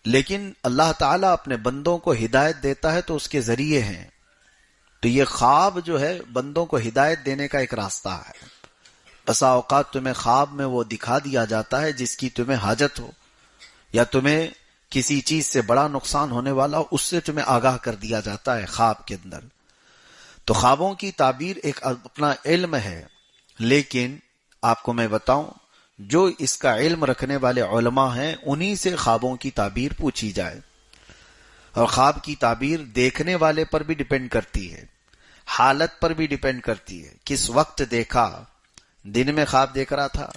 لیکن اللہ تعالیٰ اپنے بندوں کو ہدایت دیتا ہے تو اس کے ذریعے ہیں. تو یہ خواب جو ہے بندوں کو ہدایت دینے کا ایک راستہ ہے. بسا اوقات تمہیں خواب میں وہ دکھا دیا جاتا ہے جس کی تمہیں حاجت ہو، یا تمہیں کسی چیز سے بڑا نقصان ہونے والا ہو، اس سے تمہیں آگاہ کر دیا جاتا ہے خواب کے اندر. تو خوابوں کی تعبیر ایک اپنا علم ہے، لیکن آپ کو میں بتاؤں جو اس کا علم رکھنے والے علماء ہیں انہی سے خوابوں کی تعبیر پوچھی جائے. اور خواب کی تعبیر دیکھنے والے پر بھی ڈیپینڈ کرتی ہے، حالت پر بھی ڈیپینڈ کرتی ہے. کس وقت دیکھا، دن میں خواب دیکھ رہا تھا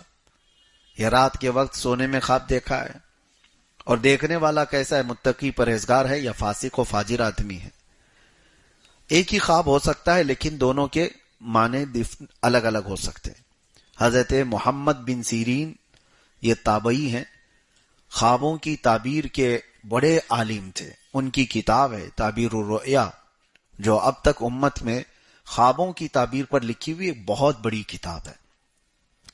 یا رات کے وقت سونے میں خواب دیکھا ہے، اور دیکھنے والا کیسا ہے، متقی پرہیزگار ہے یا فاسق و فاجر آدمی ہے. ایک ہی خواب ہو سکتا ہے لیکن دونوں کے معنی الگ الگ ہو سکتے ہیں. حضرت محمد بن سیرین یہ تابعی ہیں، خوابوں کی تعبیر کے بڑے عالم تھے. ان کی کتاب ہے تعبیر الرؤیا، جو اب تک امت میں خوابوں کی تعبیر پر لکھی ہوئی ایک بہت بڑی کتاب ہے.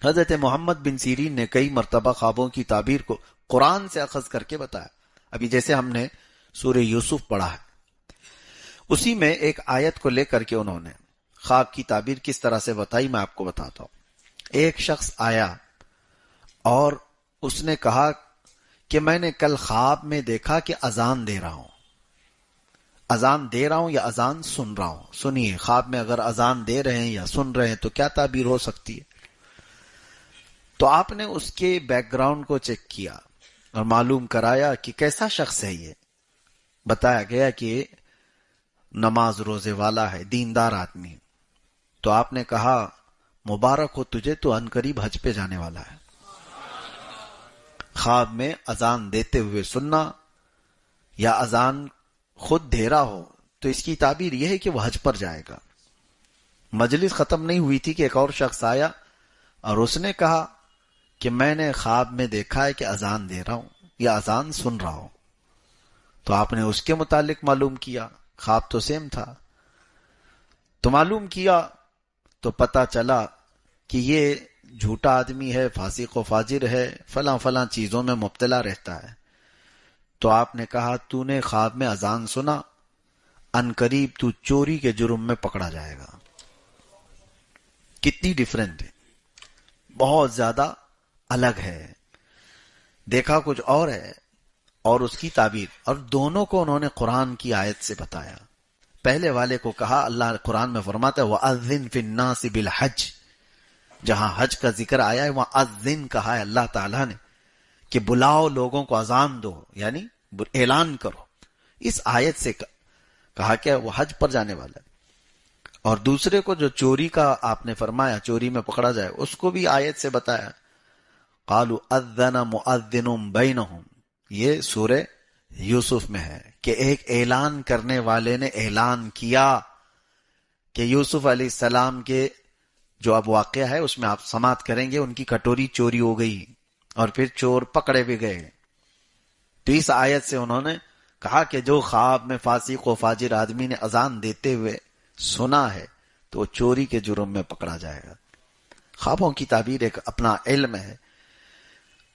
حضرت محمد بن سیرین نے کئی مرتبہ خوابوں کی تعبیر کو قرآن سے اخذ کر کے بتایا. ابھی جیسے ہم نے سورہ یوسف پڑھا ہے، اسی میں ایک آیت کو لے کر کے انہوں نے خواب کی تعبیر کس طرح سے بتائی میں آپ کو بتاتا ہوں. ایک شخص آیا اور اس نے کہا کہ میں نے کل خواب میں دیکھا کہ اذان دے رہا ہوں. اذان دے رہا ہوں یا اذان سن رہا ہوں؟ سنیے، خواب میں اگر اذان دے رہے ہیں یا سن رہے ہیں تو کیا تعبیر ہو سکتی ہے؟ تو آپ نے اس کے بیک گراؤنڈ کو چیک کیا اور معلوم کرایا کہ کیسا شخص ہے. یہ بتایا گیا کہ نماز روزے والا ہے، دیندار آدمی. تو آپ نے کہا مبارک ہو تجھے، تو عنقریب حج پہ جانے والا ہے. خواب میں اذان دیتے ہوئے سننا یا اذان خود دے رہا ہو تو اس کی تعبیر یہ ہے کہ وہ حج پر جائے گا. مجلس ختم نہیں ہوئی تھی کہ ایک اور شخص آیا اور اس نے کہا کہ میں نے خواب میں دیکھا ہے کہ اذان دے رہا ہوں یا اذان سن رہا ہوں. تو آپ نے اس کے متعلق معلوم کیا، خواب تو سیم تھا. تو معلوم کیا تو پتا چلا کہ یہ جھوٹا آدمی ہے، فاسق و فاجر ہے، فلاں فلاں چیزوں میں مبتلا رہتا ہے. تو آپ نے کہا تو نے خواب میں اذان سنا، عنقریب تو چوری کے جرم میں پکڑا جائے گا. کتنی ڈیفرنٹ ہے، بہت زیادہ الگ ہے. دیکھا کچھ اور ہے اور اس کی تعبیر، اور دونوں کو انہوں نے قرآن کی آیت سے بتایا. پہلے والے کو کہا، اللہ قرآن میں فرماتا ہے وَأَذِّن فِي النَّاسِ بِالْحَجِّ، جہاں حج کا ذکر آیا ہے وہاں اذن کہا ہے اللہ تعالیٰ نے کہ بلاؤ لوگوں کو، اذان دو یعنی اعلان کرو. اس آیت سے کہا کہ وہ حج پر جانے والا ہے. اور دوسرے کو جو چوری کا آپ نے فرمایا چوری میں پکڑا جائے، اس کو بھی آیت سے بتایا. قالوا اذن مؤذن بینہم، یہ سورہ یوسف میں ہے کہ ایک اعلان کرنے والے نے اعلان کیا کہ یوسف علیہ السلام کے جو اب واقعہ ہے اس میں آپ سماعت کریں گے، ان کی کٹوری چوری ہو گئی اور پھر چور پکڑے بھی گئے. تو اس آیت سے انہوں نے کہا کہ جو خواب میں فاسق و فاجر آدمی نے اذان دیتے ہوئے سنا ہے تو وہ چوری کے جرم میں پکڑا جائے گا. خوابوں کی تعبیر ایک اپنا علم ہے.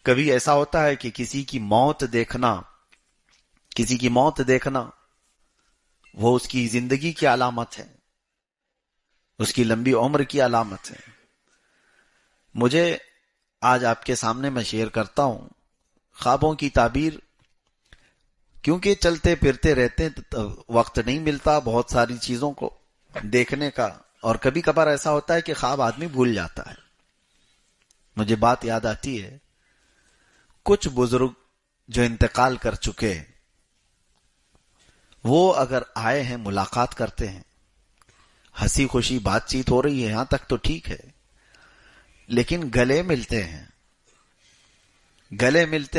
کبھی ایسا ہوتا ہے کہ کسی کی موت دیکھنا وہ اس کی زندگی کی علامت ہے، اس کی لمبی عمر کی علامت ہے. مجھے آج آپ کے سامنے میں شیئر کرتا ہوں خوابوں کی تعبیر، کیونکہ چلتے پھرتے رہتے ہیں تو وقت نہیں ملتا بہت ساری چیزوں کو دیکھنے کا، اور کبھی کبھار ایسا ہوتا ہے کہ خواب آدمی بھول جاتا ہے. مجھے بات یاد آتی ہے، کچھ بزرگ جو انتقال کر چکے وہ اگر آئے ہیں ملاقات کرتے ہیں، ہنسی خوشی بات چیت ہو رہی ہے، یہاں تک تو ٹھیک ہے، لیکن گلے ملتے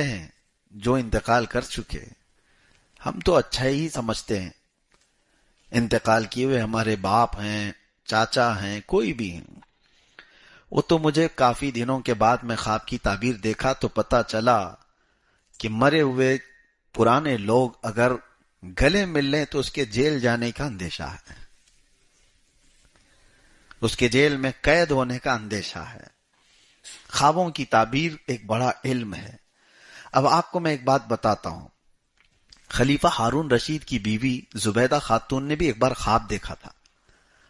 ہیں جو انتقال کر چکے. ہم تو اچھا ہی سمجھتے ہیں، انتقال کیے ہوئے ہمارے باپ ہیں، چاچا ہیں، کوئی بھی ہیں. وہ تو مجھے کافی دنوں کے بعد میں خواب کی تعبیر دیکھا تو پتا چلا کہ مرے ہوئے پرانے لوگ اگر گلے مل لیں تو اس کے جیل جانے کا اندیشہ ہے، اس کے جیل میں قید ہونے کا اندیشہ ہے. خوابوں کی تعبیر ایک بڑا علم ہے. اب آپ کو میں ایک بات بتاتا ہوں، خلیفہ ہارون رشید کی بیوی زبیدہ خاتون نے بھی ایک بار خواب دیکھا تھا،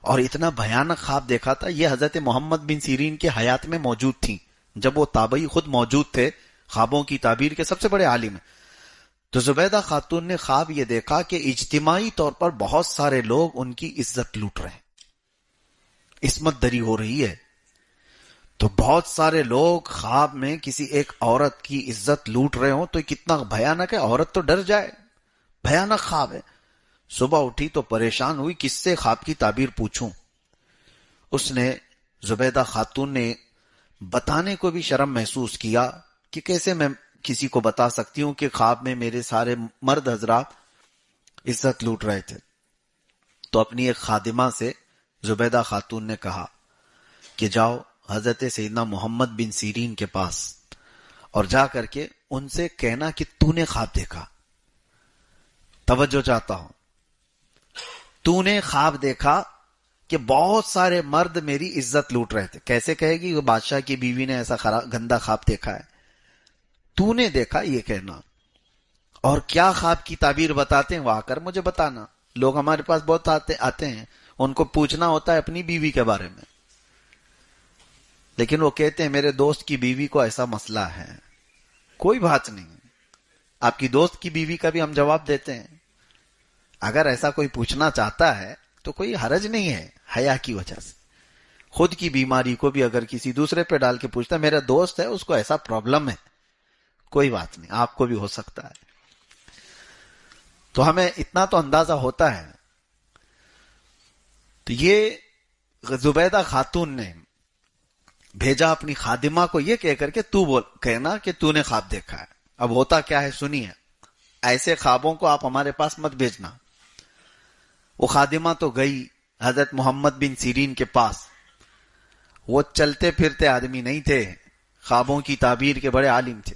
اور اتنا بھیانک خواب دیکھا تھا، یہ حضرت محمد بن سیرین کے حیات میں موجود تھیں، جب وہ تابعی خود موجود تھے، خوابوں کی تعبیر کے سب سے بڑے عالم ہیں۔ تو زبیدہ خاتون نے خواب یہ دیکھا کہ اجتماعی طور پر بہت سارے لوگ ان کی عزت لوٹ رہے ہیں، عصمت دری ہو رہی ہے۔ تو بہت سارے لوگ خواب میں کسی ایک عورت کی عزت لوٹ رہے ہوں تو کتنا بھیانک ہے، عورت تو ڈر جائے، بھیانک خواب ہے۔ صبح اٹھی تو پریشان ہوئی، کس سے خواب کی تعبیر پوچھوں۔ اس نے زبیدہ خاتون نے بتانے کو بھی شرم محسوس کیا کہ کیسے میں کسی کو بتا سکتی ہوں کہ خواب میں میرے سارے مرد حضرات عزت لوٹ رہے تھے۔ تو اپنی ایک خادمہ سے زبیدہ خاتون نے کہا کہ جاؤ حضرت سیدنا محمد بن سیرین کے پاس اور جا کر کے ان سے کہنا کہ تو نے خواب دیکھا، توجہ چاہتا ہوں، تو نے خواب دیکھا کہ بہت سارے مرد میری عزت لوٹ رہے تھے۔ کیسے کہے گی وہ بادشاہ کی بیوی نے ایسا گندا خواب دیکھا ہے؟ تو نے دیکھا یہ کہنا، اور کیا خواب کی تعبیر بتاتے ہیں وہ آ کر مجھے بتانا۔ لوگ ہمارے پاس بہت آتے ہیں، ان کو پوچھنا ہوتا ہے اپنی بیوی کے بارے میں، لیکن وہ کہتے ہیں میرے دوست کی بیوی کو ایسا مسئلہ ہے۔ کوئی بات نہیں، آپ کی دوست کی بیوی کا بھی ہم جواب دیتے ہیں۔ اگر ایسا کوئی پوچھنا چاہتا ہے تو کوئی حرج نہیں ہے، حیا کی وجہ سے۔ خود کی بیماری کو بھی اگر کسی دوسرے پہ ڈال کے پوچھتا ہے میرا دوست ہے اس کو ایسا پرابلم ہے، کوئی بات نہیں، آپ کو بھی ہو سکتا ہے۔ تو ہمیں اتنا تو اندازہ ہوتا ہے۔ تو یہ زبیدہ خاتون نے بھیجا اپنی خادمہ کو یہ کہہ کر کے تو بول کہنا کہ تو نے خواب دیکھا ہے۔ اب ہوتا کیا ہے سنیے، ایسے خوابوں کو آپ ہمارے پاس مت بھیجنا۔ وہ خادمہ تو گئی حضرت محمد بن سیرین کے پاس، وہ چلتے پھرتے آدمی نہیں تھے، خوابوں کی تعبیر کے بڑے عالم تھے۔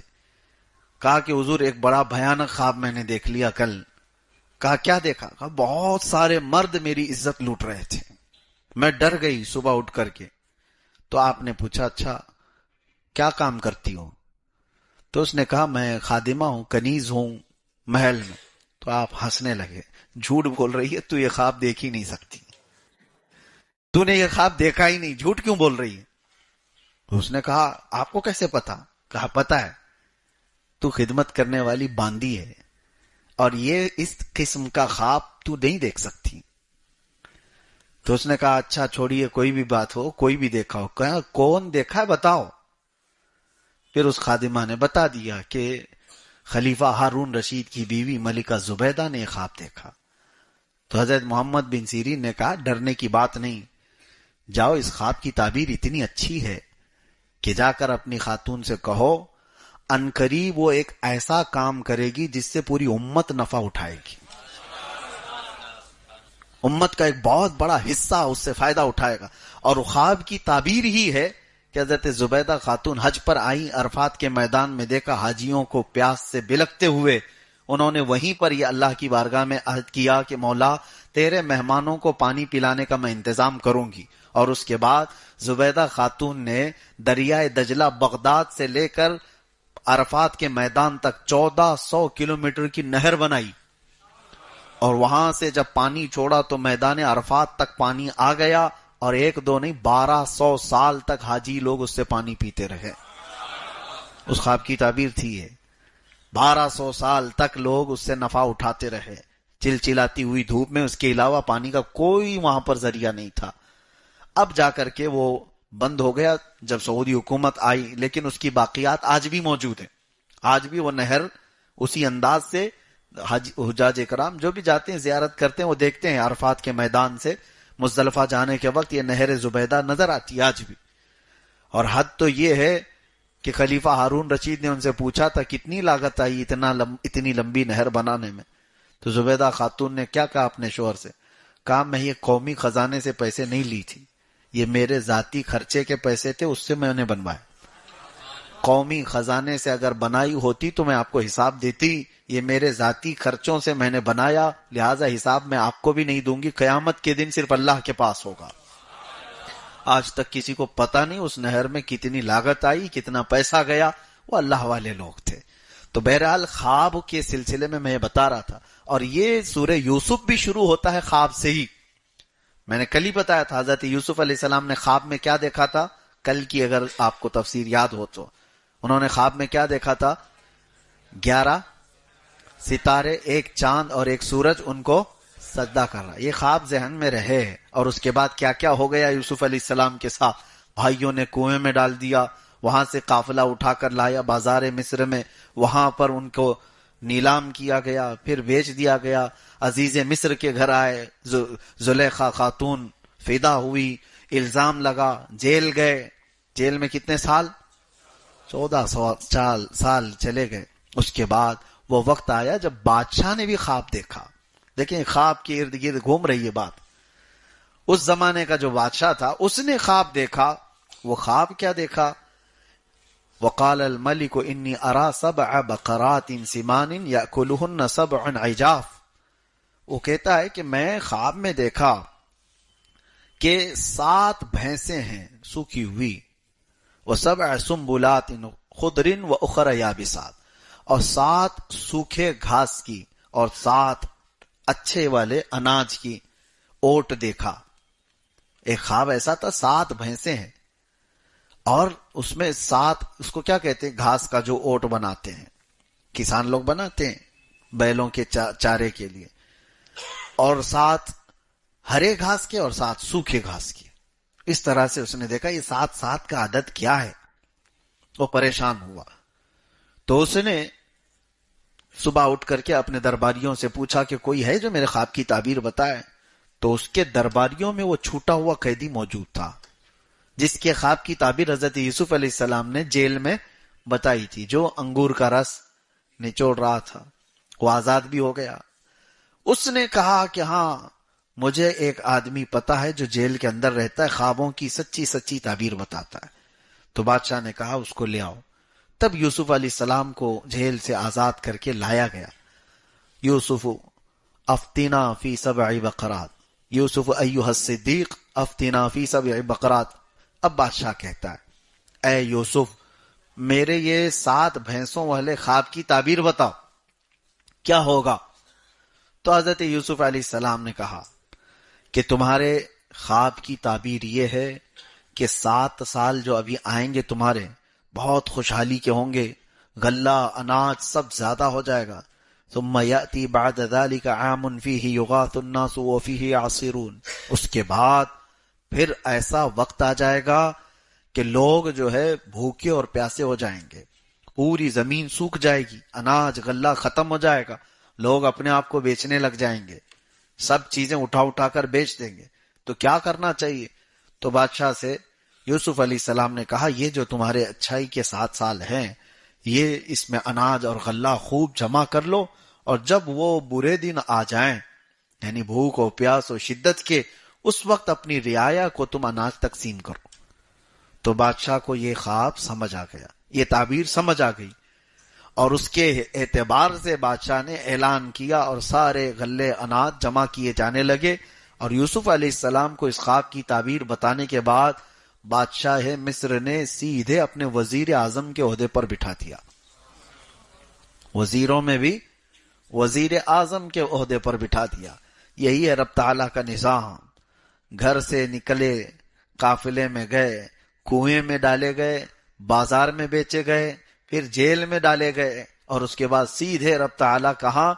کہا کہ حضور ایک بڑا بھیانک خواب میں نے دیکھ لیا کل۔ کہا کیا دیکھا؟ کہا بہت سارے مرد میری عزت لوٹ رہے تھے، میں ڈر گئی صبح اٹھ کر کے۔ تو آپ نے پوچھا اچھا کیا کام کرتی ہوں؟ تو اس نے کہا میں خادمہ ہوں، کنیز ہوں محل میں۔ تو آپ ہنسنے لگے، جھوٹ بول رہی ہے، تو یہ خواب دیکھ ہی نہیں سکتی، تو نے یہ خواب دیکھا ہی نہیں، جھوٹ کیوں بول رہی ہے؟ اس نے کہا آپ کو کیسے پتا؟ کہا پتا ہے، تو خدمت کرنے والی باندی ہے اور یہ اس قسم کا خواب تو نہیں دیکھ سکتی۔ تو اس نے کہا اچھا چھوڑیے، کوئی بھی بات ہو، کوئی بھی دیکھا ہو۔ کہا کون دیکھا ہے بتاؤ۔ پھر اس خادمہ نے بتا دیا کہ خلیفہ ہارون رشید کی بیوی ملکہ زبیدہ نے خواب دیکھا۔ تو حضرت محمد بن سیرین نے کہا ڈرنے کی بات نہیں، جاؤ اس خواب کی تعبیر اتنی اچھی ہے کہ جا کر اپنی خاتون سے کہو عنقریب وہ ایک ایسا کام کرے گی جس سے پوری امت نفع اٹھائے گی، امت کا ایک بہت بڑا حصہ اس سے فائدہ اٹھائے گا۔ اور خواب کی تعبیر ہی ہے کہ حضرت زبیدہ خاتون حج پر آئی، عرفات کے میدان میں دیکھا حاجیوں کو پیاس سے بلکتے ہوئے، انہوں نے وہیں پر یہ اللہ کی بارگاہ میں عہد کیا کہ مولا تیرے مہمانوں کو پانی پلانے کا میں انتظام کروں گی۔ اور اس کے بعد زبیدہ خاتون نے دریائے دجلہ بغداد سے لے کر عرفات کے میدان تک 1400 کلومیٹر کی نہر بنائی، اور وہاں سے جب پانی چھوڑا تو میدان عرفات تک پانی آ گیا، اور ایک دو نہیں 1200 سال تک حاجی لوگ اس سے پانی پیتے رہے۔ اس خواب کی تعبیر تھی یہ، 1200 سال تک لوگ اس سے نفع اٹھاتے رہے، چلچلاتی ہوئی دھوپ میں، اس کے علاوہ پانی کا کوئی وہاں پر ذریعہ نہیں تھا۔ اب جا کر کے وہ بند ہو گیا جب سعودی حکومت آئی، لیکن اس کی باقیات آج بھی موجود ہیں۔ آج بھی وہ نہر اسی انداز سے حجاج اکرام جو بھی جاتے ہیں زیارت کرتے ہیں وہ دیکھتے ہیں عرفات کے میدان سے مزدلفہ جانے کے وقت یہ نہر زبیدہ نظر آتی ہے آج بھی۔ اور حد تو یہ ہے کہ خلیفہ ہارون رشید نے ان سے پوچھا تھا کتنی لاگت آئی اتنی لمبی نہر بنانے میں؟ تو زبیدہ خاتون نے کیا کہا اپنے شوہر سے؟ کہا میں یہ قومی خزانے سے پیسے نہیں لی تھی، یہ میرے ذاتی خرچے کے پیسے تھے، اس سے میں نے بنوایا۔ قومی خزانے سے اگر بنائی ہوتی تو میں آپ کو حساب دیتی، یہ میرے ذاتی خرچوں سے میں نے بنایا، لہٰذا حساب میں آپ کو بھی نہیں دوں گی، قیامت کے دن صرف اللہ کے پاس ہوگا۔ آج تک کسی کو پتا نہیں اس نہر میں کتنی لاگت آئی، کتنا پیسہ گیا، وہ اللہ والے لوگ تھے۔ تو بہرحال خواب کے سلسلے میں یہ بتا رہا تھا، اور یہ سورہ یوسف بھی شروع ہوتا ہے خواب سے ہی. میں نے کل ہی بتایا تھا حضرت یوسف علیہ السلام نے خواب میں کیا دیکھا تھا. کل کی اگر آپ کو تفسیر یاد ہو تو انہوں نے خواب میں کیا دیکھا تھا؟ 11 ستارے، ایک چاند اور ایک سورج ان کو سجدہ کر رہا. یہ خواب ذہن میں رہے. اور اس کے بعد کیا کیا ہو گیا یوسف علیہ السلام کے ساتھ؟ بھائیوں نے کنویں میں ڈال دیا، وہاں سے قافلہ اٹھا کر لایا بازار مصر میں، وہاں پر ان کو نیلام کیا گیا، پھر بیچ دیا گیا. عزیز مصر کے گھر آئے، زلیخا خاتون فدا ہوئی، الزام لگا، جیل گئے. جیل میں کتنے سال؟ 14 سال چلے گئے. اس کے بعد وہ وقت آیا جب بادشاہ نے بھی خواب دیکھا. دیکھیں خواب کے ارد گرد گھوم رہی ہے بات. اس زمانے کا جو بادشاہ تھا اس نے خواب دیکھا. وہ خواب کیا دیکھا؟ وقال الملك انی ارى 7 بقرات سمان یاکلهن 7 عجاف. وہ کہتا ہے کہ میں خواب میں دیکھا کہ 7 بھینسیں ہیں سوکھی ہوئی، و7 سنبلات خضر واخر یابسات، اور 7 سوکھے گھاس کی اور 7 اچھے والے اناج کی اوٹ دیکھا. ایک خواب ایسا تھا 7 بھینسیں ہیں اور اس میں 7، اس کو کیا کہتے ہیں، گھاس کا جو اوٹ بناتے ہیں کسان لوگ بناتے ہیں بیلوں کے چارے کے لیے، اور 7 ہرے گھاس کے اور 7 سوکھے گھاس کے. اس طرح سے اس نے دیکھا یہ 7 کا عدد کیا ہے. وہ پریشان ہوا تو اس نے صبح اٹھ کر کے اپنے درباریوں سے پوچھا کہ کوئی ہے جو میرے خواب کی تعبیر بتائے. تو اس کے درباریوں میں وہ چھوٹا ہوا قیدی موجود تھا جس کے خواب کی تعبیر حضرت یوسف علیہ السلام نے جیل میں بتائی تھی، جو انگور کا رس نچوڑ رہا تھا. وہ آزاد بھی ہو گیا. اس نے کہا کہ ہاں مجھے ایک آدمی پتا ہے جو جیل کے اندر رہتا ہے، خوابوں کی سچی تعبیر بتاتا ہے. تو بادشاہ نے کہا اس کو لے آؤ. تب یوسف علیہ السلام کو جیل سے آزاد کر کے لایا گیا. یوسف افتنا فی 7 بقرات، یوسف ایھا الصدیق افتنا فی 7 بقرات. اب بادشاہ کہتا ہے اے یوسف میرے یہ 7 بھینسوں والے خواب کی تعبیر بتاؤ کیا ہوگا. تو حضرت یوسف علیہ السلام نے کہا کہ تمہارے خواب کی تعبیر یہ ہے کہ 7 سال جو ابھی آئیں گے تمہارے بہت خوشحالی کے ہوں گے، غلہ اناج سب زیادہ ہو جائے گا. ثم یأتی بعد ذلك عام فیہ یغاث الناس وفیہ یعصرون. اس کے بعد پھر ایسا وقت آ جائے گا کہ لوگ جو ہے بھوکے اور پیاسے ہو جائیں گے، پوری زمین سوکھ جائے گی، اناج غلہ ختم ہو جائے گا، لوگ اپنے آپ کو بیچنے لگ جائیں گے، سب چیزیں اٹھا کر بیچ دیں گے. تو کیا کرنا چاہیے؟ تو بادشاہ سے یوسف علیہ السلام نے کہا یہ جو تمہارے اچھائی کے 7 سال ہیں یہ اس میں اناج اور غلہ خوب جمع کر لو، اور جب وہ برے دن آ جائیں یعنی بھوک و پیاس و شدت کے، اس وقت اپنی رعایا کو تم اناج تقسیم کرو. تو بادشاہ کو یہ خواب سمجھ آ گیا، یہ تعبیر سمجھ آ گئی، اور اس کے اعتبار سے بادشاہ نے اعلان کیا اور سارے غلے اناج جمع کیے جانے لگے. اور یوسف علیہ السلام کو اس خواب کی تعبیر بتانے کے بعد بادشاہ مصر نے سیدھے اپنے وزیر اعظم کے عہدے پر بٹھا دیا. وزیروں میں بھی وزیر اعظم کے عہدے پر بٹھا دیا. یہی ہے رب تعالیٰ کا نظام. گھر سے نکلے، قافلے میں گئے، کنویں میں ڈالے گئے، بازار میں بیچے گئے، پھر جیل میں ڈالے گئے، اور اس کے بعد سیدھے رب تعالیٰ کہاں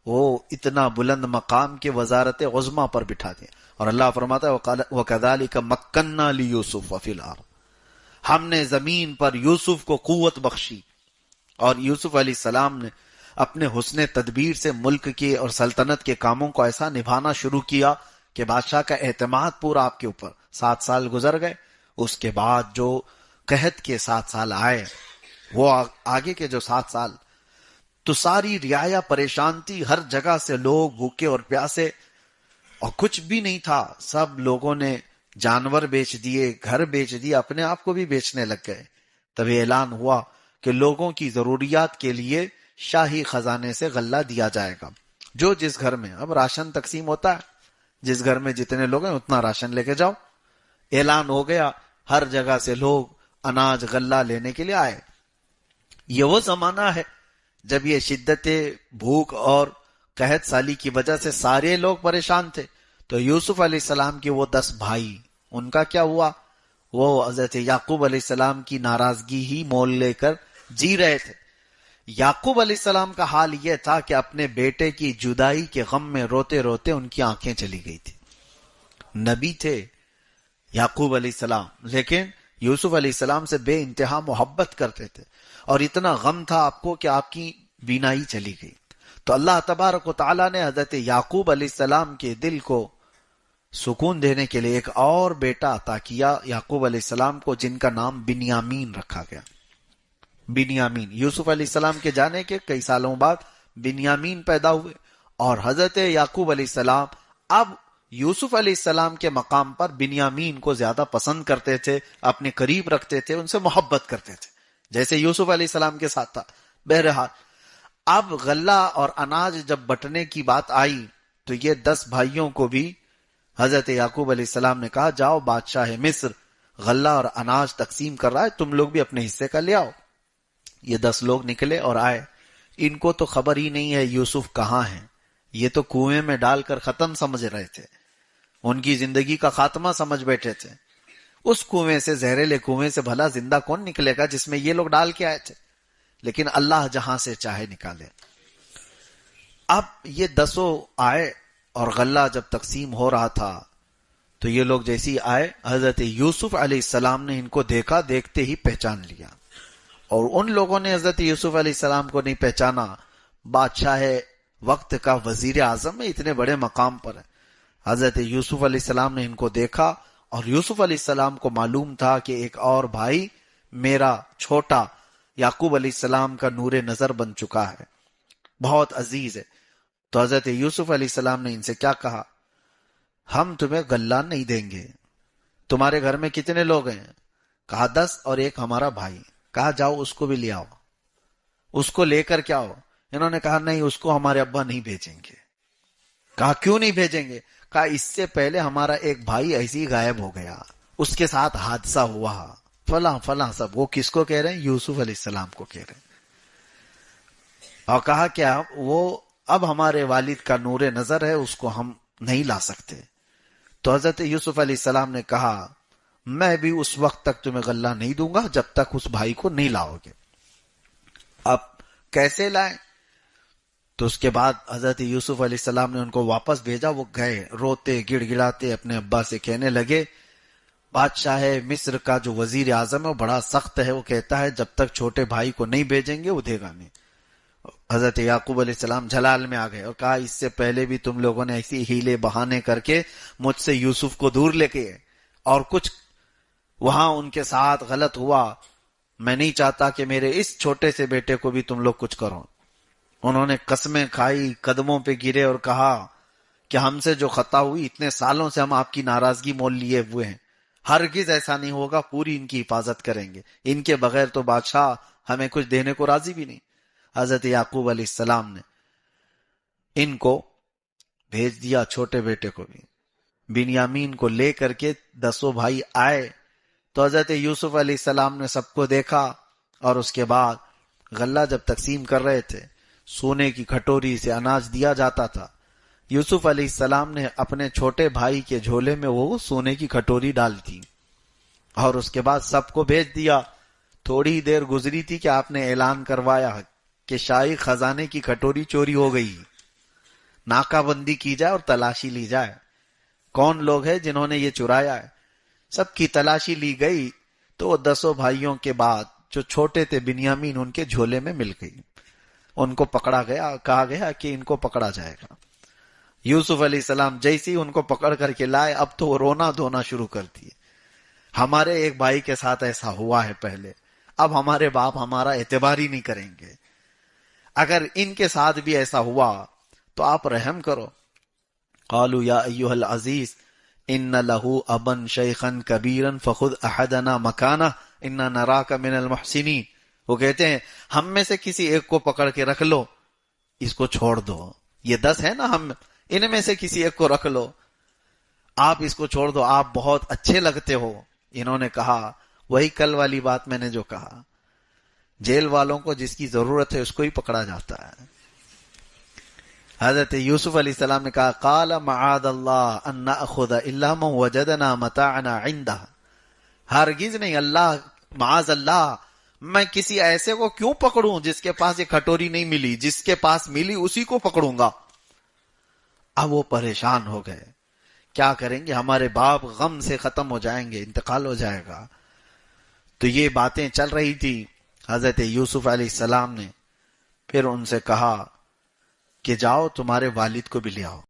وہ اتنا بلند مقام کے وزارت عظمیٰ پر بٹھا دیا. اور اللہ فرماتا ہے وَكَذَلِكَ مَكَّنَّا لِيُوسُفَ فِي الْأَرْضِ، ہم نے زمین پر یوسف کو قوت بخشی. اور یوسف علیہ السلام نے اپنے حسن تدبیر سے ملک کے اور سلطنت کے کاموں کو ایسا نبھانا شروع کیا کہ بادشاہ کا اعتماد پورا آپ کے اوپر. 7 سال گزر گئے، اس کے بعد جو قحط کے 7 سال آئے، وہ آگے کے جو 7 سال تو ساری رعایا پریشان تھی، ہر جگہ سے لوگ بھوکے اور پیاسے، اور کچھ بھی نہیں تھا. سب لوگوں نے جانور بیچ دیے، گھر بیچ دیے، اپنے آپ کو بھی بیچنے لگ گئے. تبھی اعلان ہوا کہ لوگوں کی ضروریات کے لیے شاہی خزانے سے غلہ دیا جائے گا. جو جس گھر میں اب راشن تقسیم ہوتا ہے، جس گھر میں جتنے لوگ ہیں اتنا راشن لے کے جاؤ. اعلان ہو گیا، ہر جگہ سے لوگ اناج غلہ لینے کے لیے آئے. یہ وہ زمانہ ہے جب یہ شدت بھوک اور قحط سالی کی وجہ سے سارے لوگ پریشان تھے، تو یوسف علیہ السلام کے وہ 10 بھائی، ان کا کیا ہوا؟ وہ حضرت یعقوب علیہ السلام کی ناراضگی ہی مول لے کر جی رہے تھے۔ یعقوب علیہ السلام کا حال یہ تھا کہ اپنے بیٹے کی جدائی کے غم میں روتے روتے ان کی آنکھیں چلی گئی تھی۔ نبی تھے یعقوب علیہ السلام، لیکن یوسف علیہ السلام سے بے انتہا محبت کرتے تھے، اور اتنا غم تھا آپ کو کہ آپ کی بینائی چلی گئی۔ تو اللہ تبارک و تعالیٰ نے حضرت یعقوب علیہ السلام کے دل کو سکون دینے کے لیے ایک اور بیٹا عطا کیا یعقوب علیہ السلام کو، جن کا نام بنیامین رکھا گیا۔ بنیامین، یوسف علیہ السلام کے جانے کے کئی سالوں بعد بنیامین پیدا ہوئے، اور حضرت یعقوب علیہ السلام اب یوسف علیہ السلام کے مقام پر بنیامین کو زیادہ پسند کرتے تھے، اپنے قریب رکھتے تھے، ان سے محبت کرتے تھے، جیسے یوسف علیہ السلام کے ساتھ تھا۔ بہرحال اب غلہ اور اناج جب بٹنے کی بات آئی تو یہ 10 بھائیوں کو بھی حضرت یعقوب علیہ السلام نے کہا، جاؤ بادشاہ مصر غلہ اور اناج تقسیم کر رہا ہے، تم لوگ بھی اپنے حصے کا لے آؤ۔ یہ 10 لوگ نکلے اور آئے۔ ان کو تو خبر ہی نہیں ہے یوسف کہاں ہیں، یہ تو کنویں میں ڈال کر ختم سمجھ رہے تھے، ان کی زندگی کا خاتمہ سمجھ بیٹھے تھے۔ اس کنویں سے، زہریلے کنویں سے بھلا زندہ کون نکلے گا جس میں یہ لوگ ڈال کے آئے تھے؟ لیکن اللہ جہاں سے چاہے نکالے۔ اب یہ 10 آئے اور غلہ جب تقسیم ہو رہا تھا تو یہ لوگ جیسی آئے، حضرت یوسف علیہ السلام نے ان کو دیکھا، دیکھتے ہی پہچان لیا، اور ان لوگوں نے حضرت یوسف علیہ السلام کو نہیں پہچانا۔ بادشاہ وقت کا وزیر اعظم ہے، اتنے بڑے مقام پر ہے۔ حضرت یوسف علیہ السلام نے ان کو دیکھا، اور یوسف علیہ السلام کو معلوم تھا کہ ایک اور بھائی میرا چھوٹا یعقوب علیہ السلام کا نور نظر بن چکا ہے، بہت عزیز ہے۔ تو حضرت یوسف علیہ السلام نے ان سے کیا کہا؟ ہم تمہیں غلہ نہیں دیں گے۔ تمہارے گھر میں کتنے لوگ ہیں؟ کہا 10 اور ایک ہمارا بھائی۔ کہا جاؤ اس کو بھی لے آؤ، اس کو لے کر کیا ہو؟ انہوں نے کہا نہیں، اس کو ہمارے ابا نہیں بھیجیں گے۔ کہا کیوں نہیں بھیجیں گے؟ کہا اس سے پہلے ہمارا ایک بھائی ایسے ہی غائب ہو گیا، اس کے ساتھ حادثہ ہوا، فلاں فلاں سب۔ وہ کس کو کہہ رہے ہیں؟ یوسف علیہ السلام کو کہہ رہے ہیں۔ اور کہا کیا وہ اب ہمارے والد کا نور نظر ہے، اس کو ہم نہیں لا سکتے۔ تو حضرت یوسف علیہ السلام نے کہا میں بھی اس وقت تک تمہیں غلہ نہیں دوں گا جب تک اس بھائی کو نہیں لاؤ گے۔ اب کیسے لائیں؟ تو اس کے بعد حضرت یوسف علیہ السلام نے ان کو واپس بھیجا۔ وہ گئے روتے گڑ گڑاتے اپنے ابا سے کہنے لگے، بادشاہ مصر کا جو وزیر اعظم ہے وہ بڑا سخت ہے، وہ کہتا ہے جب تک چھوٹے بھائی کو نہیں بھیجیں گے وہ دے گا نہیں۔ حضرت یعقوب علیہ السلام جلال میں آ گئے اور کہا اس سے پہلے بھی تم لوگوں نے ایسی ہیلے بہانے کر کے مجھ سے یوسف کو دور لے کے، اور کچھ وہاں ان کے ساتھ غلط ہوا، میں نہیں چاہتا کہ میرے اس چھوٹے سے بیٹے کو بھی تم لوگ کچھ کرو۔ انہوں نے قسمیں کھائی، قدموں پہ گرے اور کہا کہ ہم سے جو خطا ہوئی، اتنے سالوں سے ہم آپ کی ناراضگی مول لیے ہوئے ہیں، ہرگز ایسا نہیں ہوگا، پوری ان کی حفاظت کریں گے، ان کے بغیر تو بادشاہ ہمیں کچھ دینے کو راضی بھی نہیں۔ حضرت یعقوب علیہ السلام نے ان کو بھیج دیا، چھوٹے بیٹے کو بھی، بنیامین کو لے کر کے 10 بھائی آئے۔ تو حضرت یوسف علیہ السلام نے سب کو دیکھا، اور اس کے بعد غلہ جب تقسیم کر رہے تھے، سونے کی کھٹوری سے اناج دیا جاتا تھا۔ یوسف علیہ السلام نے اپنے چھوٹے بھائی کے جھولے میں وہ سونے کی کھٹوری ڈال دی، اور اس کے بعد سب کو بھیج دیا۔ تھوڑی دیر گزری تھی کہ آپ نے اعلان کروایا کہ شاہی خزانے کی کھٹوری چوری ہو گئی، ناکہ بندی کی جائے اور تلاشی لی جائے، کون لوگ ہیں جنہوں نے یہ چرایا ہے۔ سب کی تلاشی لی گئی تو وہ 10 بھائیوں کے بعد جو چھوٹے تھے بنیامین، ان کے جھولے میں مل گئی، ان کو پکڑا گیا، کہا گیا کہ ان کو پکڑا جائے گا۔ یوسف علیہ السلام جیسی ان کو پکڑ کر کے لائے، اب تو وہ رونا دھونا شروع کر دیے، ہمارے ایک بھائی کے ساتھ ایسا ہوا ہے پہلے، اب ہمارے باپ ہمارا اعتبار ہی نہیں کریں گے، اگر ان کے ساتھ بھی ایسا ہوا تو آپ رحم کرو۔ قالوا یا ایھا العزیز ان لہ ابا شیخا کبیرا فخذ احدنا مکانہ انا نراک من المحسنین۔ وہ کہتے ہیں ہم میں سے کسی ایک کو پکڑ کے رکھ لو، اس کو چھوڑ دو، یہ 10 ہے نا، ہم ان میں سے کسی ایک کو رکھ لو، آپ اس کو چھوڑ دو، آپ بہت اچھے لگتے ہو۔ انہوں نے کہا وہی کل والی بات میں نے جو کہا، جیل والوں کو جس کی ضرورت ہے اس کو ہی پکڑا جاتا ہے۔ حضرت یوسف علیہ السلام نے کہا قال معاذ اللہ ان ناخذ الا من وجدنا متاعنا عنده، ہرگز نہیں، اللہ معاذ اللہ، میں کسی ایسے کو کیوں پکڑوں جس کے پاس یہ کھٹوری نہیں ملی، جس کے پاس ملی اسی کو پکڑوں گا۔ اب وہ پریشان ہو گئے، کیا کریں گے، ہمارے باپ غم سے ختم ہو جائیں گے، انتقال ہو جائے گا۔ تو یہ باتیں چل رہی تھی۔ حضرت یوسف علیہ السلام نے پھر ان سے کہا کہ جاؤ تمہارے والد کو بھی لے آؤ۔